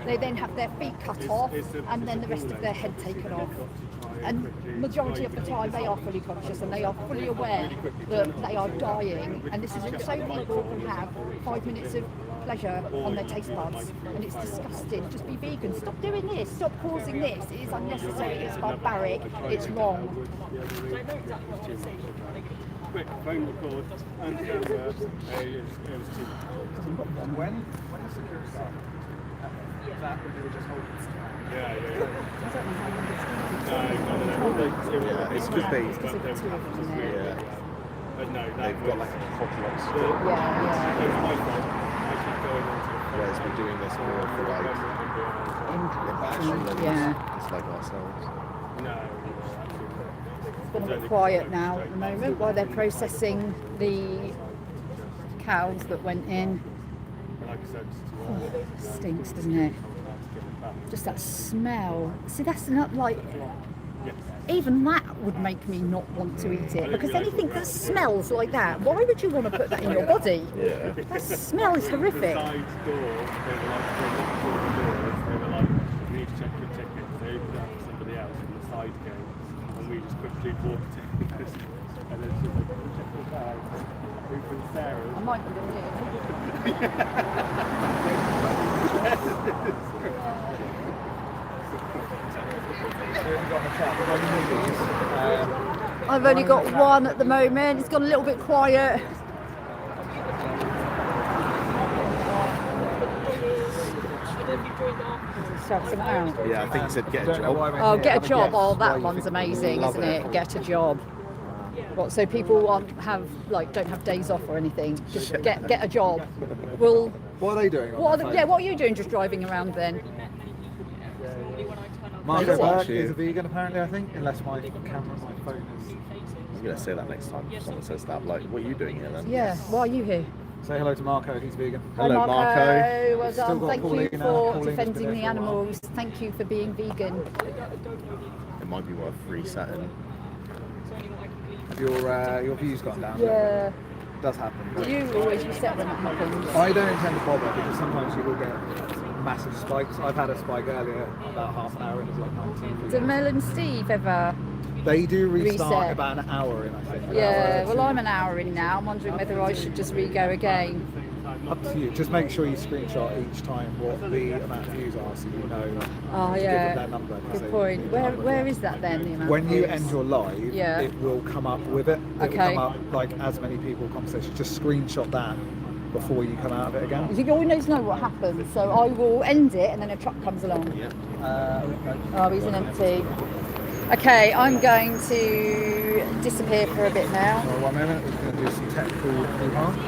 They then have their feet cut off and then the rest of their head taken off. And majority of the time they are fully conscious and they are fully aware that they are dying. And this is also people who have 5 minutes of pleasure on their taste buds, and it's disgusting. Just be vegan. Stop doing this. Stop causing this. It is unnecessary. It's barbaric. It's wrong. Quick phone record and camera. When the security started, that when they were just holding it. Yeah. Yeah, it's because they. Yeah. But no, They've got like a complex. Where it's been doing this more for like impression than it's like ourselves. It's been a bit quiet now at the moment while they're processing the cows that went in. Stinks, doesn't it? Just that smell. See, that's not like, even that would make me not want to eat it, because anything that smells like that, why would you want to put that in your body? Yeah. That smell is horrific. They were like, you need to check your ticket. They opened up for somebody else in the side gate, and we just quickly walked in. And then she was like, check your bag. Open Sarah's. I might be doing I've only got one at the moment. It's gone a little bit quiet. Yeah, I think it said get a job. Oh, get a job. Oh, that one's amazing, isn't it? Get a job. What? So people don't have days off or anything. Just get a job. Well, what are they doing? what are you doing? Just driving around then? Marco What? Burke is a vegan apparently, I think, unless my camera, my phone is. I'm gonna say that next time someone says that. Like, what are you doing here then? Yeah. Why are you here? Say hello to Marco, he's vegan. Hello, Hi, Marco. Well Still done. got Thank you Paulina. for Paulina's been defending there the for a while. animals. Thank you for being vegan. It might be worth resetting. Your view's gone down. Yeah. It does happen. You always reset when it happens. I don't intend to bother because sometimes you will get massive spikes. I've had a spike earlier, about half an hour in, it was like 19. Do Mel and Steve ever? They do restart Reset. about an hour in, I think. Yeah, well, I'm an hour in now. I'm wondering whether I should just re-go again. Up to you. Just make sure you screenshot each time what the amount of views are so you know Oh, to give yeah. them their number. 'cause Good they- point. Where is that then? The amount When of you views? end your live, Yeah. it will come up with it. It Okay. will come up like as many people conversation. Just screenshot that before you come out of it again. You always know what happens, so I will end it and then a truck comes along. Oh, he's an empty. Okay, I'm going to disappear for a bit now. So 1 minute, we're going to do some technical remarks.